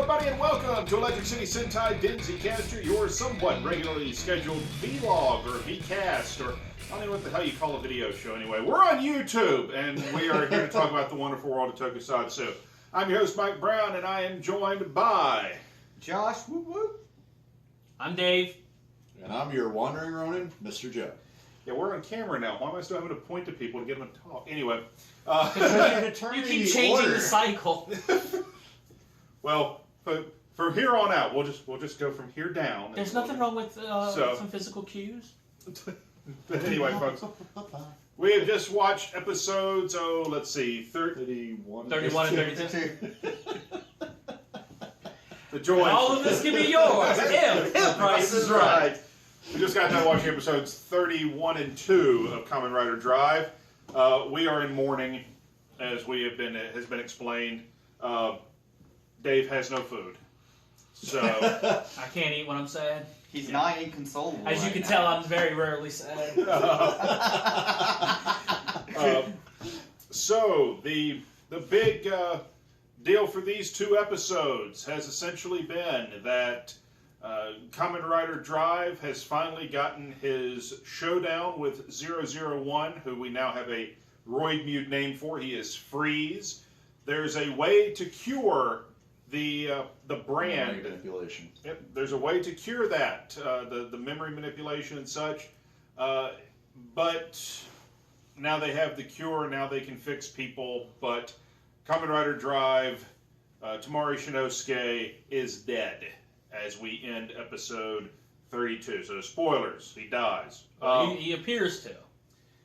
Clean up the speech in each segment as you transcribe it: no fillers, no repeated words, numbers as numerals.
everybody, and welcome to Electric City Sentai Denzicaster, your somewhat regularly scheduled vlog or vcast, or I don't know what the hell you call a video show anyway. We're on YouTube, and we are here to talk about the wonderful world of Tokusatsu. I'm your host, Mike Brown, and I am joined by... Josh, whoop whoop. I'm Dave. And I'm your wandering Ronin, Mr. Joe. Yeah, we're on camera now. Why am I still having to point to people to get them to talk? Anyway. You keep changing the cycle. Well, from here on out, we'll just go from here down. There's nothing wrong with some physical cues. But anyway, folks, we have just watched episodes, let's see, 31 and 32. The joy. All of this can be yours. The price is right. We just got done watching episodes 31 and 2 of Kamen Rider Drive. We are in mourning, as has been explained. Dave has no food, so I can't eat when I'm sad. He's not inconsolable. As you can tell, I'm very rarely sad. So the big deal for these two episodes has essentially been that Kamen Rider Drive has finally gotten his showdown with 001, who we now have a roid mute name for. He is Freeze. There's a way to cure the brand. Memory manipulation. Yep, there's a way to cure that, the memory manipulation and such. But now they have the cure, now they can fix people. But Kamen Rider Drive, Tamari Shinosuke is dead as we end episode 32. So spoilers, he dies. He appears to.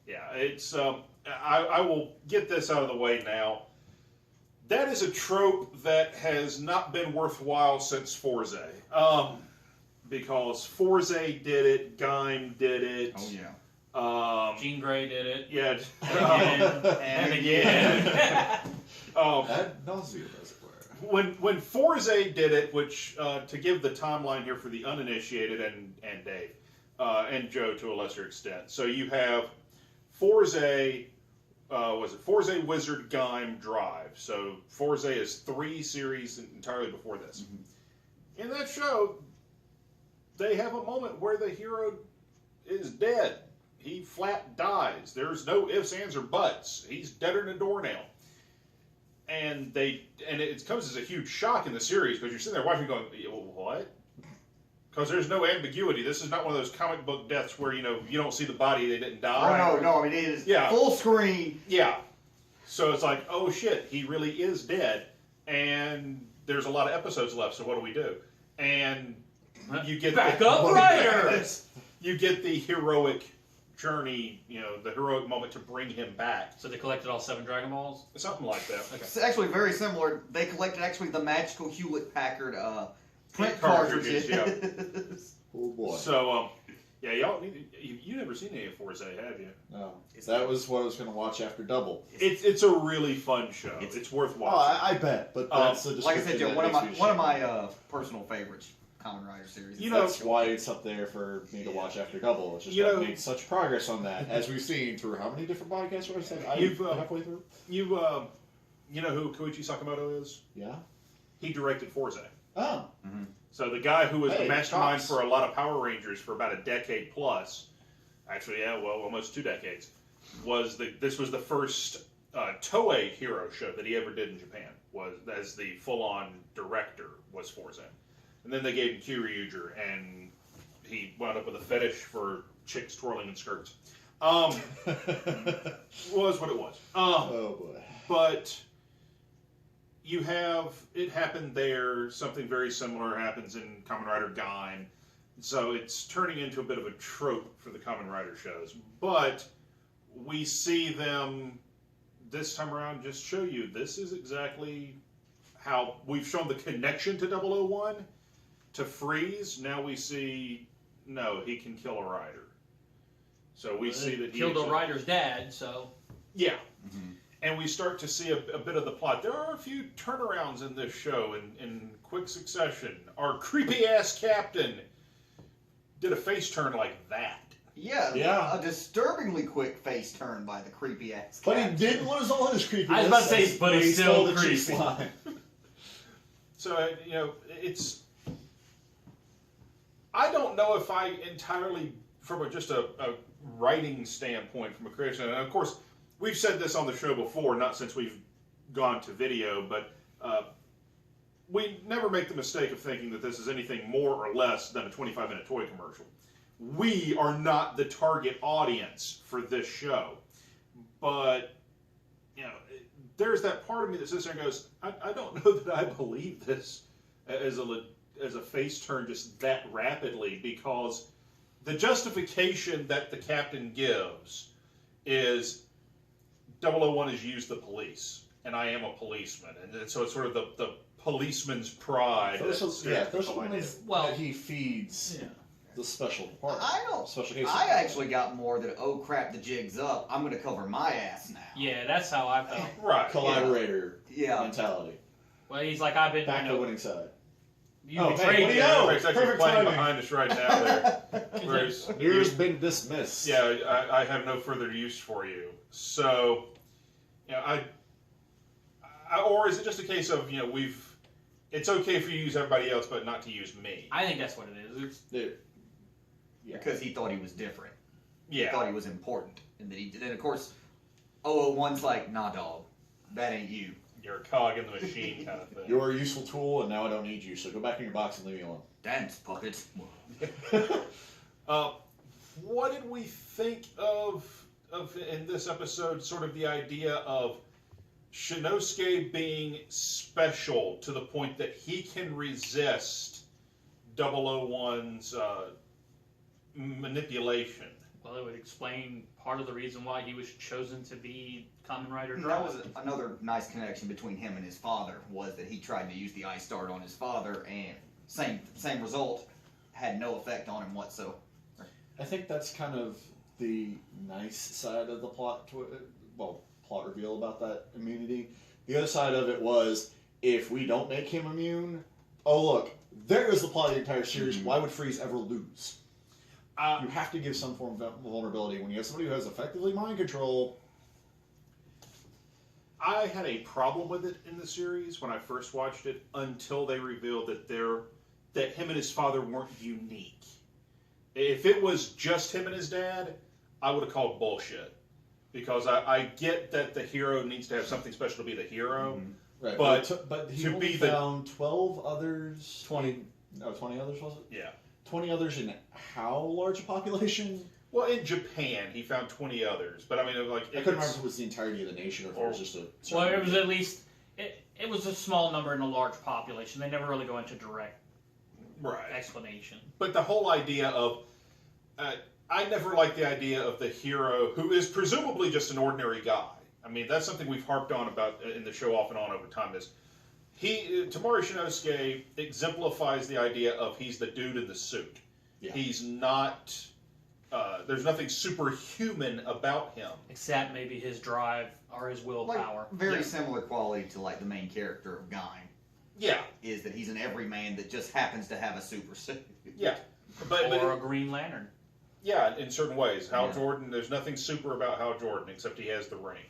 Yeah, it's. I will get this out of the way now. That is a trope that has not been worthwhile since Forze. Because Forze did it, Gaim did it. Oh, yeah. Jean Grey did it. Yeah. And again. Ad nauseam, as it were. When Forze did it, which, to give the timeline here for the uninitiated and Dave, and Joe to a lesser extent. So you have Forze... was it Forze, Wizard, Gaim, Drive? So Forze is 3 series entirely before this. Mm-hmm. In that show, they have a moment where the hero is dead. He flat dies. There's no ifs, ands, or buts. He's deader than a doornail. And it comes as a huge shock in the series because you're sitting there watching going, what? Because there's no ambiguity. This is not one of those comic book deaths where, you don't see the body, they didn't die. Oh, no, I mean, it is full screen. Yeah. So it's like, oh shit, he really is dead. And there's a lot of episodes left, so what do we do? And you get Backup writers! You get the heroic journey, the heroic moment to bring him back. So they collected all 7 Dragon Balls? Something like that. Okay. It's actually very similar. They collected the magical Hewlett-Packard print cartridges. cartridges. Oh boy. So, yeah, you never seen any of Forze, have you? No. That was what I was going to watch after Double. It's a really fun show. It's worth watching. I bet, but that's the like I said, Joe, description one of my personal favorites, Kamen Rider series. That's why it's up there for me to watch after Double. It's just made such progress on that, as we've seen through how many different podcasts were I said? Halfway through? You know who Koichi Sakamoto is? Yeah. He directed Forze. Oh. Mm-hmm. So the guy who was the mastermind Cox. for a lot of Power Rangers for about a decade plus, actually, almost 2 decades, this was the first Toei hero show that he ever did in Japan. Was as the full-on director was Forze, and then they gave him Kyryuger, and he wound up with a fetish for chicks twirling in skirts. Was what it was. Oh boy. But you have, it happened there, something very similar happens in Kamen Rider Gaim. So it's turning into a bit of a trope for the Kamen Rider shows. But we see them this time around just show you this is exactly how we've shown the connection to 001 to Freeze. Now we see, no, he can kill a rider. So we see that he killed a rider's dad, so... Yeah. Mm-hmm. And we start to see a bit of the plot. There are a few turnarounds in this show in quick succession. Our creepy-ass captain did a face turn like that. Yeah, a disturbingly quick face turn by the creepy ass. But he didn't lose all his creepiness. I was about to say, but he's still creepy. So it's. I don't know if I entirely, from just a writing standpoint, from a creation, and of course, we've said this on the show before, not since we've gone to video, but we never make the mistake of thinking that this is anything more or less than a 25-minute toy commercial. We are not the target audience for this show, but there's that part of me that sits there and goes, I don't know that I believe this as a face turn just that rapidly, because the justification that the captain gives is 001 has used the police, and I am a policeman, and so it's sort of the policeman's pride. There's one that he feeds the special department. I actually got more that, oh crap, the jig's up, I'm going to cover my ass now. Yeah, that's how I felt. Right. Collaborator mentality. Well, he's like, I've been... Back to the winning side. You betrayed me. It's actually Perfect playing timing. behind us right now there. Whereas Yours been dismissed. Yeah, I have no further use for you. So, or is it just a case of, it's okay for you to use everybody else, but not to use me? I think that's what it is. Because he thought he was different. Yeah. He thought he was important. And then of course, 001's like, nah, dog, that ain't you. You're a cog in the machine kind of thing. You're a useful tool, and now I don't need you, so go back in your box and leave me alone. Dance, puppet. What did we think of in this episode, sort of the idea of Shinosuke being special to the point that he can resist 001's manipulation? Well, it would explain part of the reason why he was chosen to be Kamen Rider That Drive. was another nice connection between him and his father, was that he tried to use the ice dart on his father, and same result, had no effect on him whatsoever. I think that's kind of the nice side of the plot reveal about that immunity. The other side of it was, if we don't make him immune, oh look, there is the plot of the entire series. Why would Freeze ever lose? You have to give some form of vulnerability. When you have somebody who has effectively mind control... I had a problem with it in the series when I first watched it, until they revealed that him and his father weren't unique. If it was just him and his dad, I would have called bullshit. Because I get that the hero needs to have something special to be the hero. Right, but he to only be found 12 others... 20. 20 others, was it? Yeah. 20 others in how large a population? Well, in Japan, he found 20 others. But I mean, I couldn't remember if it was the entirety of the nation or if it was just a... Well, it was at least... It was a small number in a large population. They never really go into direct explanation. But the whole idea of... I never liked the idea of the hero, who is presumably just an ordinary guy. I mean, that's something we've harped on about in the show off and on over time, is Tamori Shinosuke exemplifies the idea of he's the dude in the suit. Yeah. He's not... there's nothing superhuman about him. Except maybe his drive or his willpower. Very similar quality to the main character of Gain. Yeah. Is that he's an everyman that just happens to have a super suit. Yeah. Or a Green Lantern. Yeah, in certain ways. Hal Jordan, there's nothing super about Hal Jordan except he has the ring.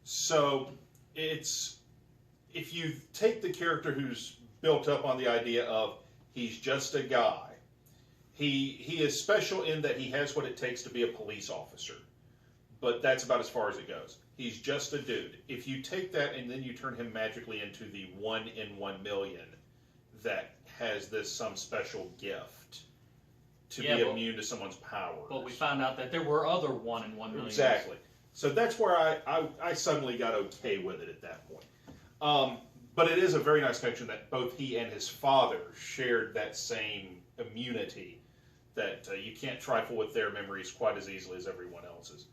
So, if you take the character who's built up on the idea of he's just a guy, he is special in that he has what it takes to be a police officer. But that's about as far as it goes. He's just a dude. If you take that and then you turn him magically into the 1 in 1 million that has some special gift to be immune to someone's powers. But we found out that there were other 1 in 1 million. Exactly. So that's where I suddenly got okay with it at that point. But it is a very nice connection that both he and his father shared that same immunity, that you can't trifle with their memories quite as easily as everyone else's.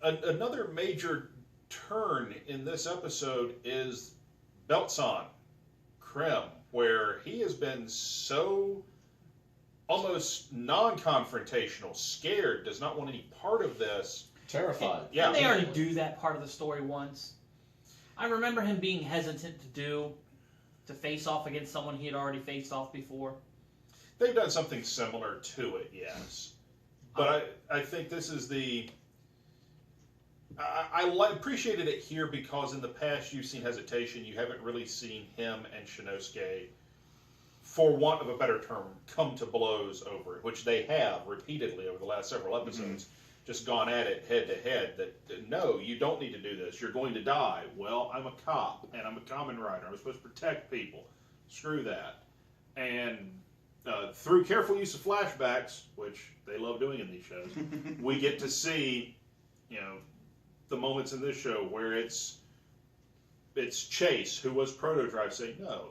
Another major turn in this episode is Beltsan Krim, where he has been so almost non-confrontational, scared, does not want any part of this. Terrified. Yeah. Didn't they already do that part of the story once? I remember him being hesitant to face off against someone he had already faced off before. They've done something similar to it, yes. But I think this is appreciated it here because in the past you've seen hesitation. You haven't really seen him and Shinosuke, for want of a better term, come to blows over it, which they have repeatedly over the last several episodes. Just gone at it head to head. That no, you don't need to do this. You're going to die. Well, I'm a cop and I'm a Kamen Rider. I'm supposed to protect people. Screw that. And through careful use of flashbacks, which they love doing in these shows, we get to see, the moments in this show where it's Chase, who was Proto Drive, saying, no,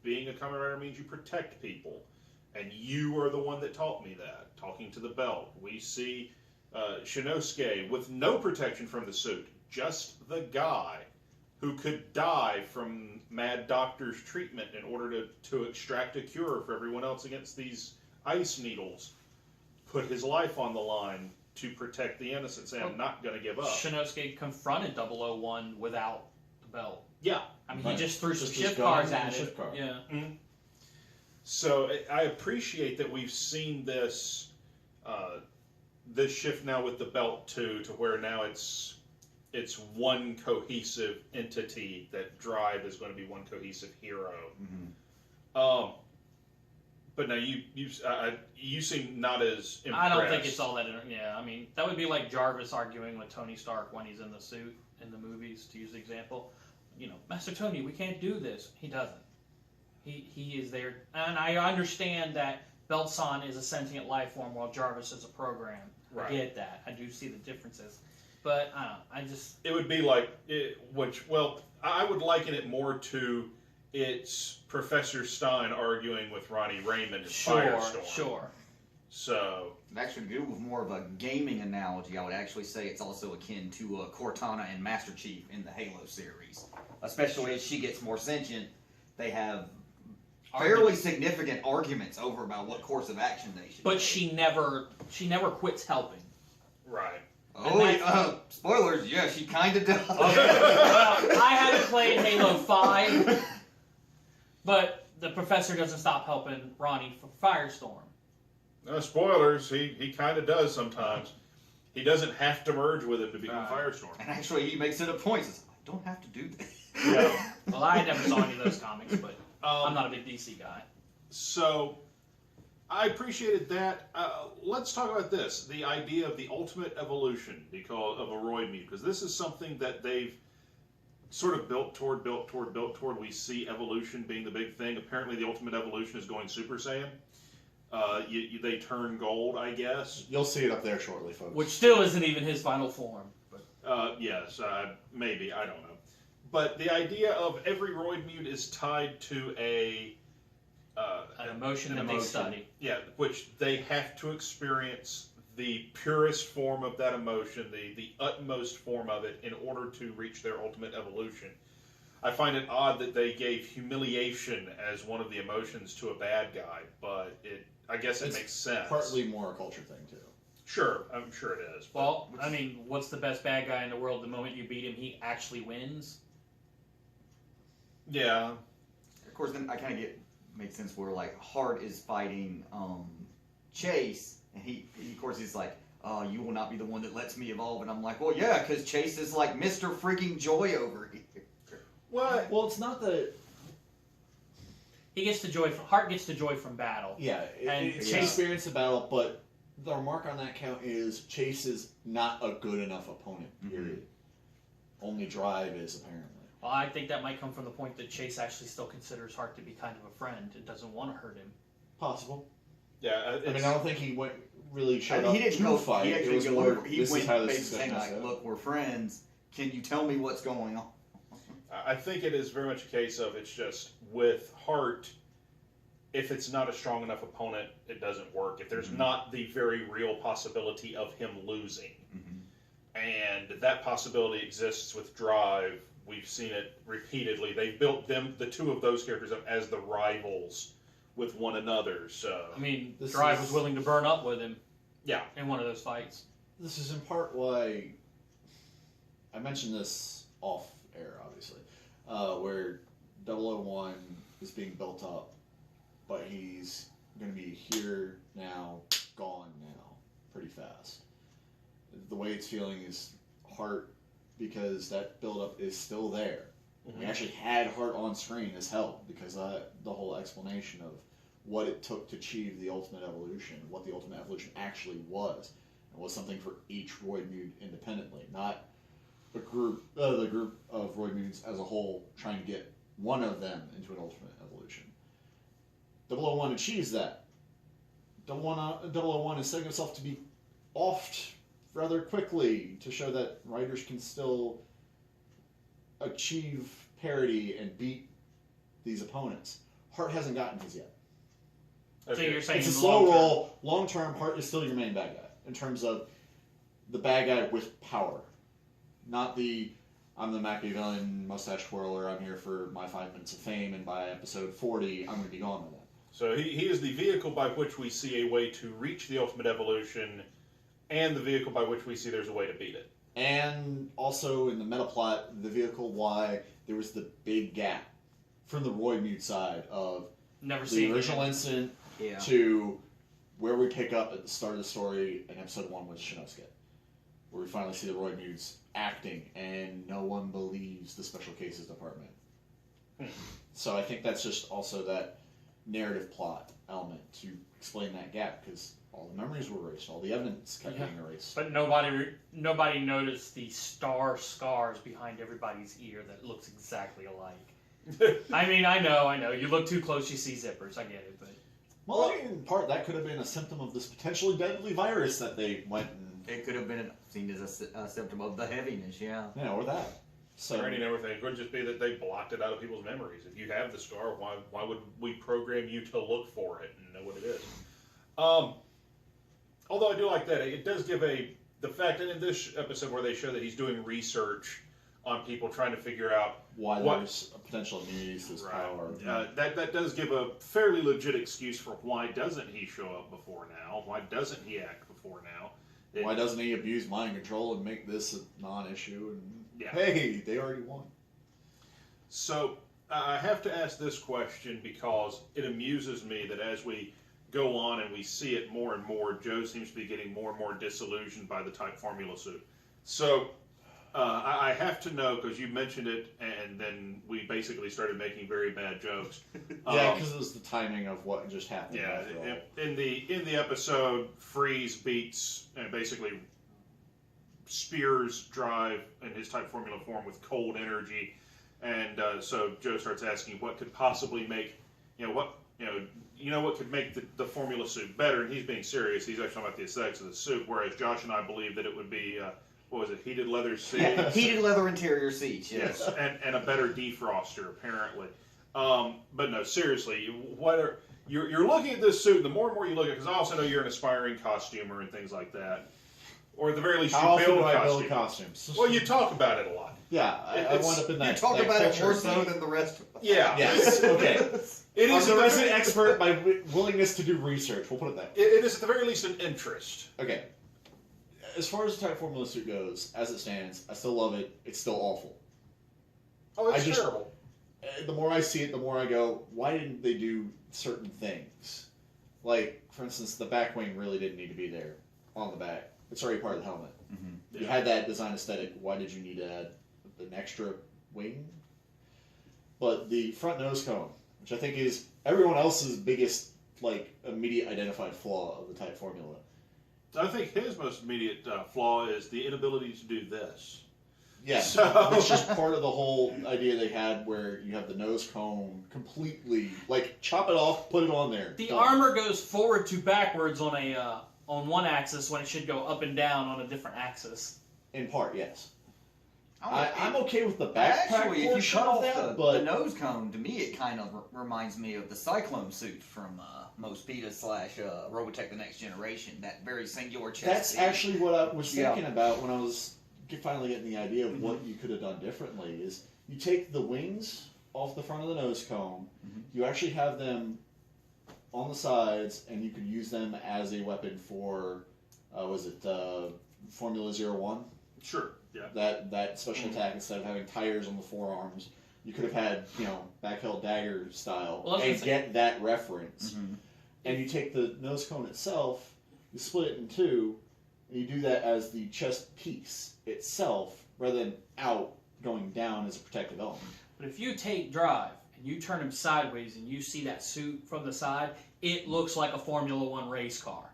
being a Kamen Rider means you protect people. And you are the one that taught me that. Talking to the belt. We see Shinosuke with no protection from the suit. Just the guy who could die from Mad Doctor's treatment in order to extract a cure for everyone else against these ice needles. Put his life on the line to protect the innocent, say, I'm not going to give up. Shinosuke confronted 001 without the belt. Yeah. I mean, he just threw some Just shift gun cards and at shift it. card. Yeah. Mm-hmm. So I appreciate that we've seen this this shift now with the belt too, to where now it's one cohesive entity. That Drive is going to be one cohesive hero. But now you seem not as impressed. I don't think it's all that. Yeah, I mean, that would be like Jarvis arguing with Tony Stark when he's in the suit in the movies, to use the example. Master Tony, we can't do this. He doesn't. He is there, and I understand that Beltsan is a sentient life form while Jarvis is a program. Right. I get that. I do see the differences, but I don't know. I just It would be like I would liken it more to it's Professor Stein arguing with Ronnie Raymond in Firestorm. Sure. So Actually, to go with more of a gaming analogy, I would actually say it's also akin to Cortana and Master Chief in the Halo series. Especially as she gets more sentient, they have fairly significant arguments over about what course of action they should But take. she never quits helping. right. Oh, spoilers, yeah, she kind of does. Well, I haven't played Halo 5, but the professor doesn't stop helping Ronnie for Firestorm. No spoilers. He kind of does sometimes. He doesn't have to merge with him to become Firestorm. And actually, he makes it a point. Says, I don't have to do this. Yeah. Well, I never saw any of those comics, but I'm not a big DC guy. So I appreciated that. Let's talk about this: the idea of the ultimate evolution because of a Roid Mute, because this is something that they've sort of built toward. We see evolution being the big thing. Apparently, the ultimate evolution is going Super Saiyan. They turn gold, I guess. You'll see it up there shortly, folks. Which still isn't even his final form. But Yes, maybe, I don't know. But the idea of every Roid Mute is tied to an emotion that they study. Yeah, which they have to experience the purest form of that emotion, the utmost form of it, in order to reach their ultimate evolution. I find it odd that they gave humiliation as one of the emotions to a bad guy, but I guess it makes sense. Partly more a culture thing, too. Sure, I'm sure it is. Well, I mean, what's the best bad guy in the world? The moment you beat him, he actually wins. Yeah. Of course, then I kind of makes sense where like Hart is fighting Chase, and he of course he's like, you will not be the one that lets me evolve, and I'm like, well, yeah, because Chase is like Mr. Freaking Joy over here. What? Well, it's not that. He gets the joy. Hart gets the joy from battle. Yeah, And it's Chase- experience the battle, but the remark on that count is Chase is not a good enough opponent, period. Only Drive is, apparently. Well, I think that might come from the point that Chase actually still considers Hart to be kind of a friend and doesn't want to hurt him. Possible. Yeah, I mean, I don't think he went really I showed mean, up he didn't to go fight. He It actually was go more, over. He this went is how this basically is saying going like, to look, we're friends. Can you tell me what's going on? I think it is very much a case of it's just with Hart, if it's not a strong enough opponent, it doesn't work. If there's not the very real possibility of him losing, and that possibility exists with Drive, we've seen it repeatedly. They've built the two of those characters up as the rivals with one another. So I mean, This Drive is- was willing to burn up with him yeah, in one of those fights. This is in part why I mentioned this off air, obviously, where 001 is being built up, but he's going to be here now, gone now, pretty fast. The way it's feeling is Hart because that buildup is still there. We actually had Hart on screen as hell because the whole explanation of what it took to achieve the ultimate evolution, what the ultimate evolution actually was, and was something for each Roid mutant independently, not the group of Roid mutants as a whole trying to get one of them into an ultimate evolution. 001 achieves that. 001 is setting himself to be offed rather quickly to show that writers can still achieve parity and beat these opponents. Hart hasn't gotten his yet. So you're saying It's a slow roll. Long term, Hart is still your main bad guy in terms of the bad guy with power, not the I'm the Machiavellian mustache twirler. I'm here for my 5 minutes of fame, and by episode 40, I'm going to be gone with that. So he is the vehicle by which we see a way to reach the ultimate evolution, and the vehicle by which we see there's a way to beat it. And also in the meta plot, the vehicle why there was the big gap from the Roid Mute side of the original incident to where we pick up at the start of the story in episode 1 with Shinosuke, where we finally see the Roid Mutes acting and no one believes the Special Cases Department. So I think that's just also that narrative plot element to explain that gap, because all the memories were erased, all the evidence kept getting erased. But nobody noticed the star scars behind everybody's ear that looks exactly alike. I mean, I know. You look too close, you see zippers. I get it, but Well, I mean, in part, that could have been a symptom of this potentially deadly virus that they went and... It could have been seen as a symptom of the heaviness, yeah. Yeah, or that. So, Or any number of things. It could just be that they blocked it out of people's memories. If you have the scar, why would we program you to look for it and know what it is? Although I do like that. It does give the fact that in this episode where they show that he's doing research on people trying to figure out why there's a potential immunity to this power. That does give a fairly legit excuse for why doesn't he show up before now? Why doesn't he act before now? Why doesn't he abuse mind control and make this a non-issue? And Yeah. hey, they already won. So I have to ask this question because it amuses me that as we go on and we see it more and more, Joe seems to be getting more and more disillusioned by the type formula suit. So I have to know, because you mentioned it, and then we basically started making very bad jokes. Yeah, because it was the timing of what just happened. Yeah, in the episode, Freeze beats basically spears Drive in his type formula form with cold energy, and so Joe starts asking what could possibly make what could make the formula suit better, and he's being serious. He's actually talking about the aesthetics of the suit, whereas Josh and I believe that it would be what was it, heated leather seats? Yeah, heated leather interior seats. Yes, and a better defroster apparently. But no, seriously, you're looking at this suit, and the more and more you look at it, because I also know you're an aspiring costumer and things like that, or at the very least How you build often do I costumes. build costumes? Well, you talk about it a lot. Yeah, I wound up in that. You talk that about it culture. more so than the rest of us. Yeah. Yes. Okay. It is I'm a the resident expert by willingness to do research. We'll put it that way. It is at the very least an interest. Okay. As far as the type formula suit goes, as it stands, I still love it. It's still awful. Oh, it's I just- terrible. The more I see it, the more I go, why didn't they do certain things? Like, for instance, the back wing really didn't need to be there on the back. It's already part of the helmet. Mm-hmm. You had that design aesthetic. Why did you need to add an extra wing? But the front nose cone, which I think is everyone else's biggest, immediate identified flaw of the type formula. I think his most immediate flaw is the inability to do this. Yeah, So- it's just part of the whole idea they had where you have the nose cone completely, chop it off, put it on there. the Done. armor goes forward to backwards on one axis when it should go up and down on a different axis. In part, yes. Oh, I'm okay with the backpack Actually, if you portion cut of off that, the but nose cone, to me it kind of reminds me of the Cyclone suit from Mospeada / Robotech The Next Generation. That very singular chest. that's suit. actually what I was Yeah. thinking about when I was finally getting the idea of what you could have done differently. Is you take the wings off the front of the nose cone, you actually have them on the sides, and you could use them as a weapon for, Formula 01? Sure. Yeah. That special attack, instead of having tires on the forearms, you could have had, backheld dagger style, Well, and get that reference. Mhm. And you take the nose cone itself, you split it in two, and you do that as the chest piece. itself rather than out going down as a protective element. But if you take Drive and you turn him sideways and you see that suit from the side, it looks like a Formula One race car.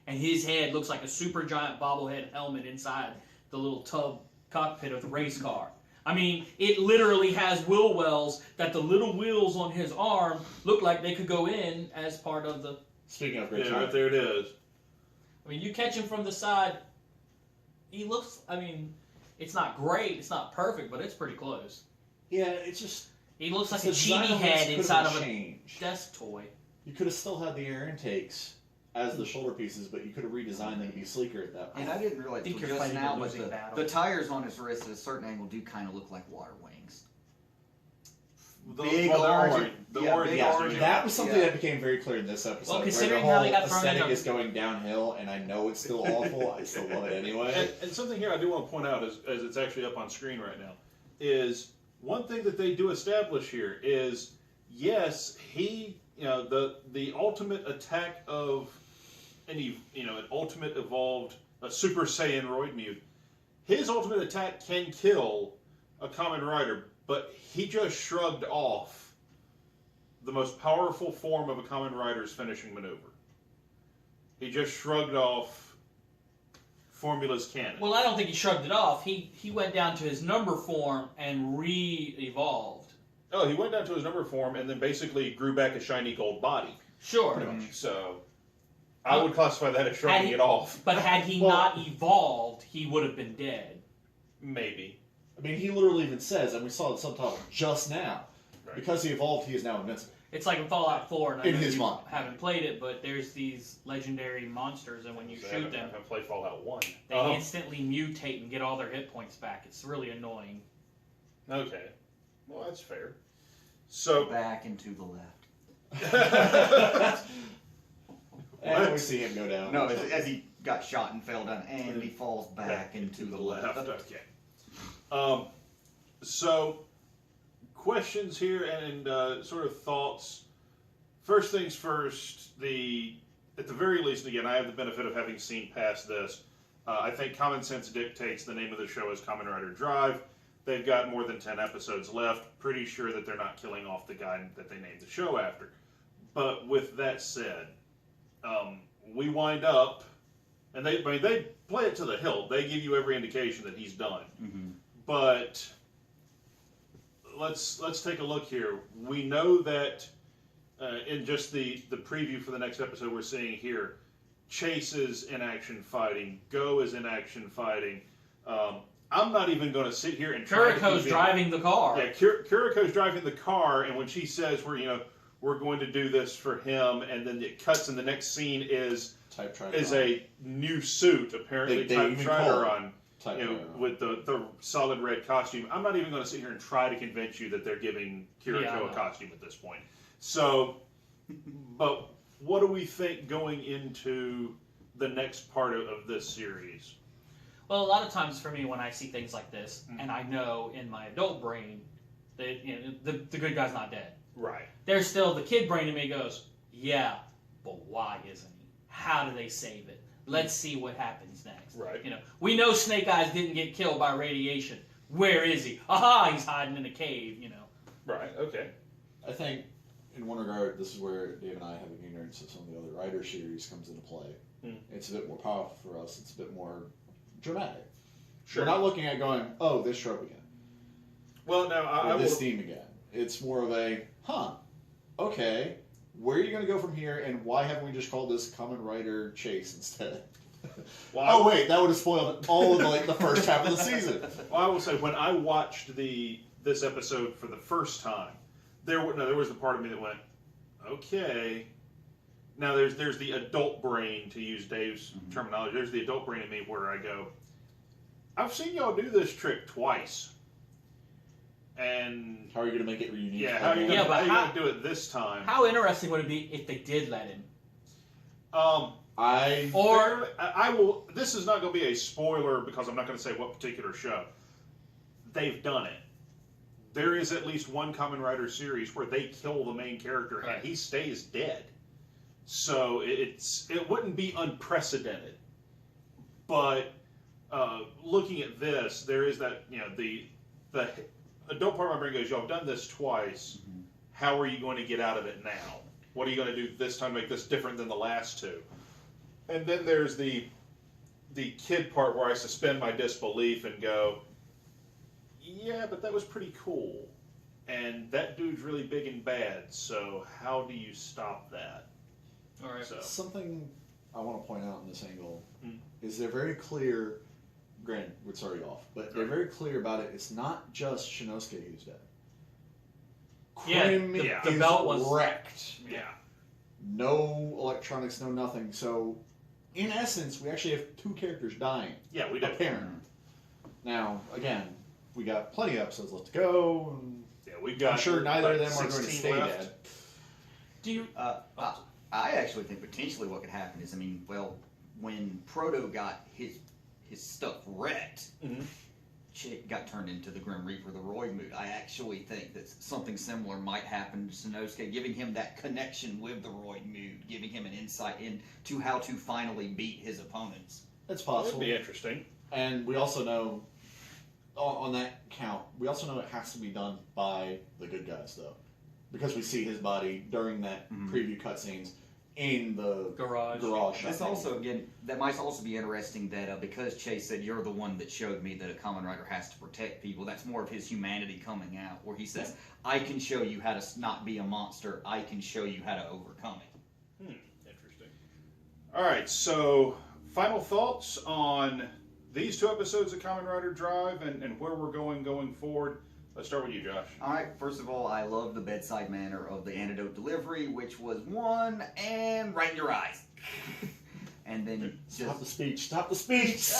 And his head looks like a super giant bobblehead helmet inside the little tub cockpit of the race car. I mean, it literally has wheel wells that the little wheels on his arm look like they could go in as part of the... Speaking of great Yeah, time, right there it is. I mean, you catch him from the side, he looks, I mean, it's not great, it's not perfect, but it's pretty close. yeah, it's just He looks like the a design chibi of this head could inside have of a changed. desk toy. You could have still had the air intakes as the shoulder pieces, but you could have redesigned them to be sleeker at that point. And I didn't realize I think till you're just fighting now, a but losing battle. the tires on his wrist at a certain angle do kind of look like water wings. The, Big well, the orange- orange. The yeah, orange. big Yeah, orange. that was something Yeah. that became very clear in this episode. Well, where considering the how whole they got thrown aesthetic into- is going downhill, and I know it's still awful, I still love it anyway. And something here I do want to point out, as it's actually up on screen right now, is one thing that they do establish here is, yes, the ultimate attack of an ultimate evolved, a Super Saiyan Roid Mute, his ultimate attack can kill a Kamen Rider, but he just shrugged off the most powerful form of a Kamen Rider's finishing maneuver. He just shrugged off Formula's cannon. Well, I don't think he shrugged it off. He went down to his number form and re-evolved. Oh, he went down to his number form and then basically grew back a shiny gold body. Sure. Pretty much. So, I would classify that as shrugging it off. But had he Well- not evolved, he would have been dead. Maybe. I mean, he literally even says, and we saw the subtitle just now, Right. because he evolved, he is now invincible. It's like in Fallout 4, and I In know his you mind. haven't played it, but there's these legendary monsters, and when you I shoot haven't- them, I haven't played Fallout 1. they Oh, instantly mutate and get all their hit points back. It's really annoying. okay. Well, that's fair. So, Back and to the left. And we What? see him go down. No, as he got shot and fell down, and he falls back into the left. Okay. So, questions here and sort of thoughts. First things first, at the very least, again, I have the benefit of having seen past this. I think common sense dictates the name of the show is Kamen Rider Drive. They've got more than 10 episodes left. Pretty sure that they're not killing off the guy that they named the show after. But with that said, we wind up, and they play it to the hilt. They give you every indication that he's done. Mm-hmm. But let's take a look here. We know that in just the preview for the next episode we're seeing here, Chase is in action fighting, Go is in action fighting. I'm not even going to sit here and try to Kuriko's driving the car. Yeah, Kuriko's driving the car, and when she says we're going to do this for him, and then it cuts, and the next scene is Type a new suit, apparently They Type even call it Trideron, Type Trideron. with the solid red costume. I'm not even going to sit here and try to convince you that they're giving Kiriko Yeah, I a know. costume at this point. So, but what do we think going into the next part of this series? Well, a lot of times for me, when I see things like this, and I know in my adult brain that the good guy's not dead. Right. There's still the kid brain in me goes, yeah, but why isn't he? How do they save it? Let's see what happens next. Right. We know Snake Eyes didn't get killed by radiation. Where is he? Aha, he's hiding in a cave. Right. Okay. I think, in one regard, this is where Dave and I have an ignorance of some of the other Rider series comes into play. It's a bit more powerful for us. It's a bit more dramatic. Sure. We're not looking at going, oh, this trope again. Well, now I Or this will. theme again. It's more of a, okay, where are you going to go from here, and why haven't we just called this Kamen Rider Chase instead? Well, Oh wait, that would have spoiled all of the first half of the season. Well, I will say when I watched this episode for the first time, there was the part of me that went, okay. Now there's the adult brain, to use Dave's terminology. There's the adult brain in me where I go, I've seen y'all do this trick twice, and How are you going to make it unique? yeah, how are you Yeah, but gonna do it this time? How interesting would it be if they did let him? I I will. This is not going to be a spoiler because I'm not going to say what particular show. They've done it. There is at least one Kamen Rider series where they kill the main character Right. and he stays dead. So it wouldn't be unprecedented, but looking at this, there is that, the adult part of my brain goes, y'all have done this twice. Mm-hmm. How are you going to get out of it now? What are you going to do this time to make this different than the last two? And then there's the kid part where I suspend my disbelief and go, yeah, but that was pretty cool. And that dude's really big and bad, so how do you stop that? All right. So, Something I want to point out in this angle is they're very clear. Granted, would start you off, but they're very clear about it. It's not just Shinosuke who's dead. Krim the is belt was wrecked. yeah. No electronics, no nothing. So, in essence, we actually have two characters dying. Yeah, we do. Apparently. Now, again, we got plenty of episodes left to go. And Yeah, we've got. I'm sure neither of like, them are going to 16 stay left. dead. Do you? I actually think potentially what could happen is, when Proto got his stuff wrecked, Mhm. Chick got turned into the Grim Reaper, the Roid mood. I actually think that something similar might happen to Sanosuke, giving him that connection with the Roid mood, giving him an insight into how to finally beat his opponents. It's That'd possible. be interesting. And we also know, on that count, we also know it has to be done by the good guys, though. Because we see his body during that preview cutscenes in the Garage. That's also, again, that might also be interesting that because Chase said, you're the one that showed me that a Kamen Rider has to protect people, that's more of his humanity coming out, where he says, I can show you how to not be a monster, I can show you how to overcome it. Interesting. All right, so final thoughts on these two episodes of Kamen Rider Drive and where we're going forward. Let's start with you, Josh. All right, first of all, I love the bedside manner of the antidote delivery, which was one and right in your eyes. And then Stop the speech! Stop the speech!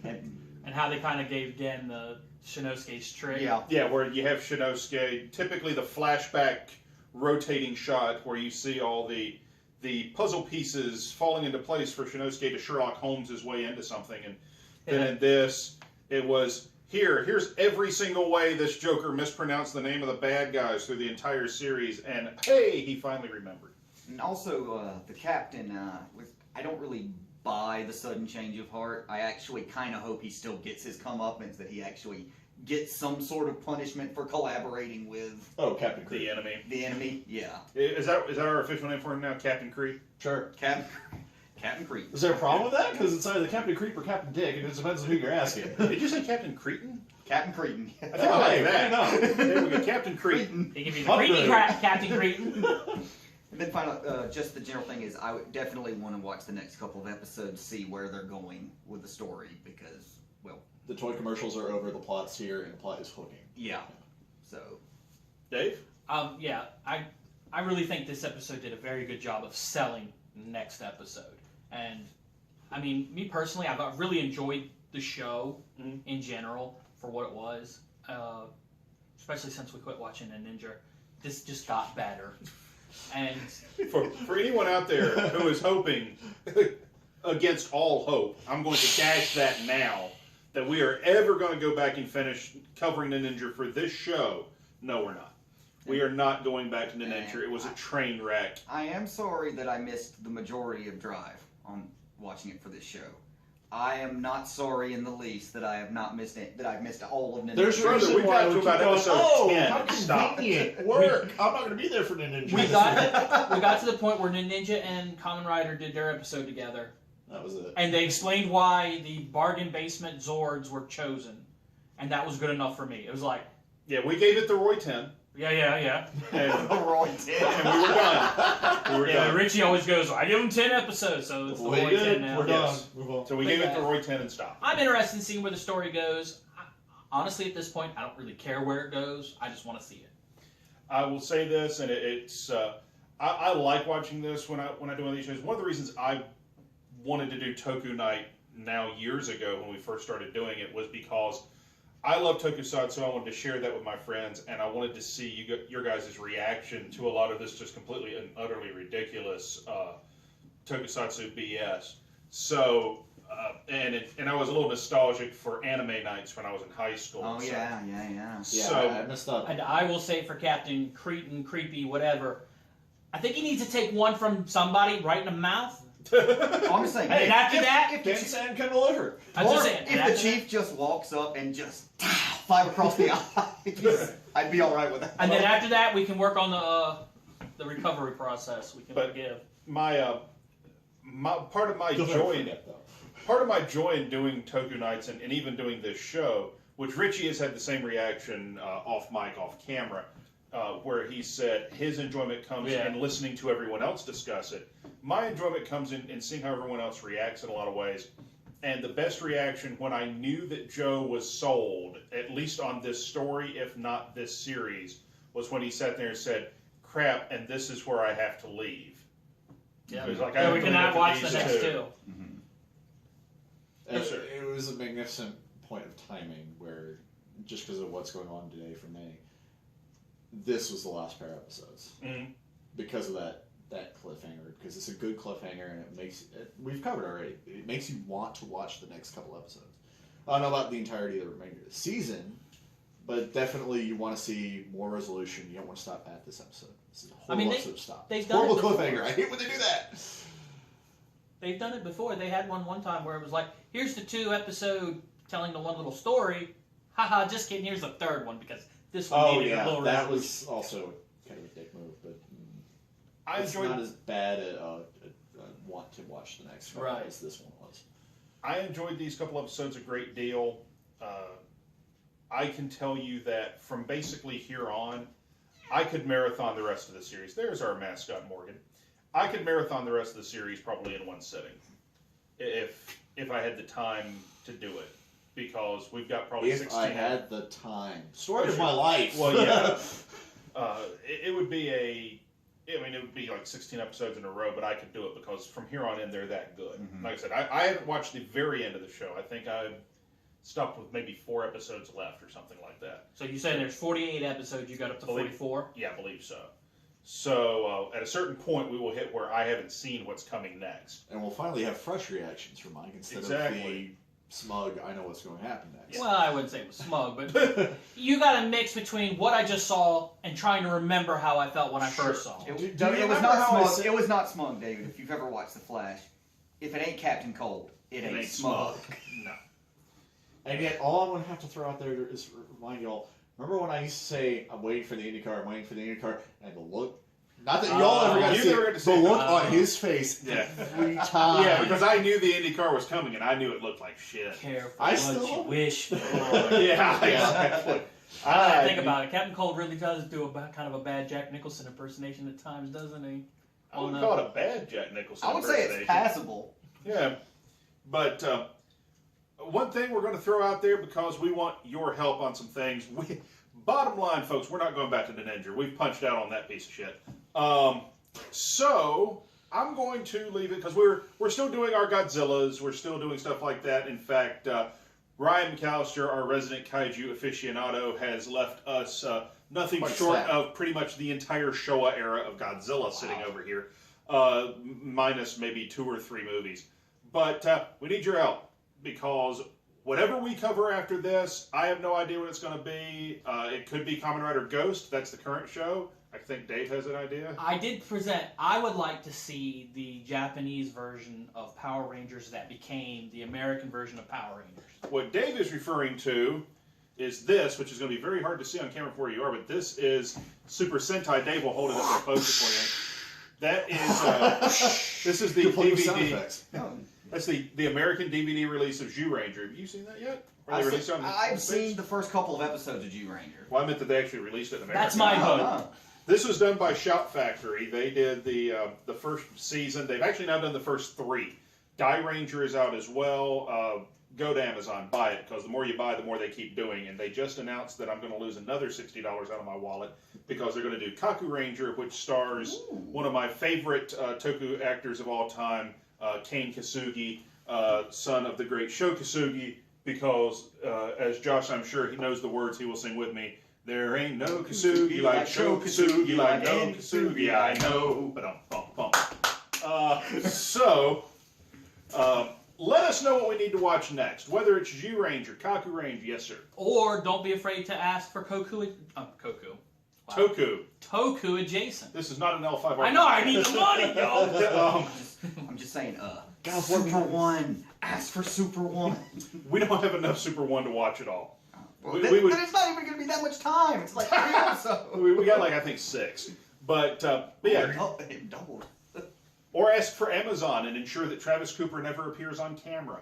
And how they kind of gave Den the Shinosuke's trick. Yeah, where you have Shinosuke, typically the flashback rotating shot where you see all the puzzle pieces falling into place for Shinosuke to Sherlock Holmes his way into something. And then in this, it was, here's every single way this Joker mispronounced the name of the bad guys through the entire series, and hey, he finally remembered. And also, the captain, I don't really buy the sudden change of heart. I actually kind of hope he still gets his comeuppance, that he actually gets some sort of punishment for collaborating with Captain Creed. The enemy. the enemy. Yeah. Is that our official name for him now, Captain Creed? Sure. Captain Creed. Is there a problem with that? Because it's either Captain Creep or Captain Dick, and it depends on who you're asking. Did you say Captain Cretin? Captain Cretin. I think I like hey, that. why not? There we go, Captain Cretin. He can be the Upgrade. creepy Captain Cretin. And then finally, just the general thing is, I would definitely want to watch the next couple of episodes, see where they're going with the story, because, well, The toy commercials are over, the plot's here, and the plot is hooking. yeah. So, Dave? Yeah, I really think this episode did a very good job of selling next episode. And, I mean, me personally, I've really enjoyed the show in general for what it was. Especially since we quit watching a Ninja. This just got better. And For anyone out there who is hoping against all hope, I'm going to dash that now, that we are ever going to go back and finish covering the Ninja for this show. No, we're not. We are not going back to the Ninja. It was a train wreck. I am sorry that I missed the majority of Drive on watching it for this show. I am not sorry in the least that I have not missed it, that I've missed all of Ninja. There's a Brother, reason we why got we to keep about going, episode 10. how Stop. convenient. Work. I'm not going to be there for the Ninja. we got to the point where Ninja and Kamen Rider did their episode together. That was it. And they explained why the bargain basement Zords were chosen. And that was good enough for me. It was like, Yeah, we gave it the Roy 10, yeah. and, Roy and we were done. We were Yeah, done. Richie always goes, I give him 10 episodes, so it's the We Roy did. 10 now. We're Yes. done. Move on. So we But gave it yeah. the Roy 10 and stopped. I'm interested in seeing where the story goes. Honestly, at this point, I don't really care where it goes. I just want to see it. I will say this, and it's I like watching this when I do one of these shows. One of the reasons I wanted to do Toku Night now years ago when we first started doing it was because I love Tokusatsu. I wanted to share that with my friends, and I wanted to see your guys' reaction to a lot of this just completely and utterly ridiculous Tokusatsu BS. So, and I was a little nostalgic for anime nights when I was in high school. Oh, so, yeah. Yeah, So, I messed up. And I will say for Captain Cretin, Creepy, whatever, I think he needs to take one from somebody right in the mouth I'm just saying. And after that, if Gensan can deliver. I was or just saying, and if after the chief just walks up and just fire across the eyes, I'd be all right with that. and then after that, we can work on the recovery process. We can But- forgive. My part of my You'll never joy forget, though. part of my joy in doing Toku Nights and even doing this show, which Richie has had the same reaction off mic, off camera, where he said his enjoyment comes in listening to everyone else discuss it. My enjoyment comes in seeing how everyone else reacts in a lot of ways. And the best reaction when I knew that Joe was sold, at least on this story, if not this series, was when he sat there and said, crap, and this is where I have to leave. Yeah, It was like, so I we have to cannot leave watch the these next two. two. Yes, sir. It was a magnificent point of timing where, just because of what's going on today for me, this was the last pair of episodes. Mhm. Because of that cliffhanger, because it's a good cliffhanger and it makes we've covered already. It makes you want to watch the next couple episodes. I don't know about the entirety of the remainder of the season, but definitely you want to see more resolution. You don't want to stop at this episode. This is a horrible episode to stop. they've It's done horrible it before. cliffhanger. I hate when they do that. They've done it before. They had one time where it was like, here's the 2-episode telling the one little story. Haha, just kidding. Here's the third one because this one Oh needed a yeah, little that resolution. was also kind of a dick move, but I it's enjoyed not as bad a want to watch the next one Right. as this one was. I enjoyed these couple episodes a great deal. I can tell you that from basically here on, I could marathon the rest of the series. There's our mascot, Morgan. I could marathon the rest of the series probably in one sitting, if I had the time to do it, because we've got probably If 16. I had the time, story Oh, of sure. my life. Well, yeah. It would be it would be like 16 episodes in a row, but I could do it because from here on in, they're that good. Mhm. Like I said, I haven't watched the very end of the show. I think I stopped with maybe 4 episodes left or something like that. So you said there's 48 episodes. You got up to Believe- 44. Yeah, I believe so. So at a certain point, we will hit where I haven't seen what's coming next. And we'll finally have fresh reactions from Mike instead of Exactly. the smug, I know what's going to happen next. Well, I wouldn't say it was smug, but you got a mix between what I just saw and trying to remember how I felt when I first saw it. It, Do you it was remember not how I smug. said- It was not smug, David. If you've ever watched The Flash, if it ain't Captain Cold, it ain't smug. No. And yet, all I'm going to have to throw out there is remind y'all, remember when I used to say, I'm waiting for the IndyCar, I'm waiting for the IndyCar, and the look, not that y'all ever got to you see never it, got to the see it. look on his face Yeah. every time. Yeah, because I knew the IndyCar was coming, and I knew it looked like shit. Careful I what still- you wish for. Yeah, exactly. Think about it. Captain Cold really does do kind of a bad Jack Nicholson impersonation at times, doesn't he? I wouldn't call it a bad Jack Nicholson I would say it's impersonation. passable. Yeah, but one thing we're going to throw out there because we want your help on some things. Bottom line, folks, we're not going back to the Ninja. We've punched out on that piece of shit. So I'm going to leave it because we're still doing our Godzillas. We're still doing stuff like that. In fact, Ryan McAllister, our resident kaiju aficionado, has left us nothing Quite short sad. of pretty much the entire Showa era of Godzilla sitting over here, minus maybe 2 or 3 movies. But we need your help because whatever we cover after this, I have no idea what it's going to be. It could be Kamen Rider Ghost. That's the current show. I think Dave has an idea. I did present. I would like to see the Japanese version of Power Rangers that became the American version of Power Rangers. What Dave is referring to is this, which is going to be very hard to see on camera for where you are, but this is Super Sentai. Dave will hold it up and post it for you. That is, this is the You're playing with sound DVD. effects. That's the American DVD release of Zhu Ranger. Have you seen that yet? Or they released it on the I've States? seen the first couple of episodes of G Ranger. Well, I meant that they actually released it in America. That's my vote. Oh, This was done by Shout Factory. They did the first season. They've actually now done the first 3. Die Ranger is out as well. Go to Amazon, buy it, because the more you buy, the more they keep doing. And they just announced that I'm going to lose another $60 out of my wallet because they're going to do Kaku Ranger, which stars one of my favorite Toku actors of all time, Kane Kasugi, son of the great Sho Kasugi, because, as Josh, I'm sure he knows the words, he will sing with me. There ain't no Kasugi like Sho Kasugi, like no Kasugi I know. Ba-dum-bum-bum. Let us know what we need to watch next, whether it's Zhu Ranger, Kaku Ranger, yes sir. Or don't be afraid to ask for Wow. Toku. Adjacent. This is not an L5. I know, I need the money, yo! I'm just saying, God, what Super 1. Ask for Super 1. We don't have enough Super 1 to watch it all. Well, We then would- it's not even going to be that much time. It's like 3 episodes. We got like, I think 6. But yeah. It doubled. Or ask for Amazon and ensure that Travis Cooper never appears on camera.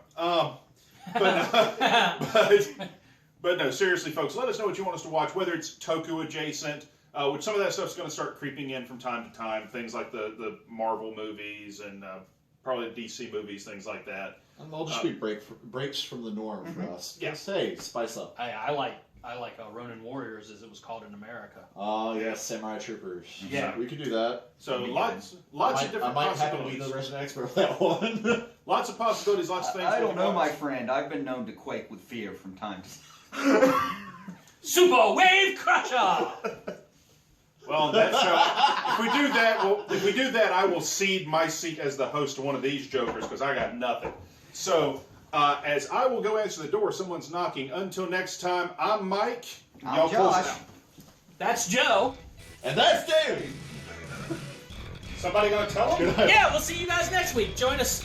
But no, seriously, folks, let us know what you want us to watch, whether it's Toku adjacent, which some of that stuff's going to start creeping in from time to time, things like the Marvel movies and probably the DC movies, things like that. And they'll just be breaks from the norm for us. Yeah. Just, hey, spice up. I like Ronin Warriors, as it was called in America. Oh, yes, Samurai Troopers. Yeah. We could do that. So lots of I different might happen to be possibilities. the resident expert for that one. Lots of possibilities, lots of things. I we don't can know, my watch. friend. I've been known to quake with fear from time to time. Super Wave Crusher! Well, that's if we do that, I will cede my seat as the host to one of these jokers because I got nothing. So, as I will go answer the door, someone's knocking. Until next time, I'm Mike. I'm Y'all close it Josh. out. That's Joe. And that's David. Somebody gonna tell him? Yeah, we'll see you guys next week. Join us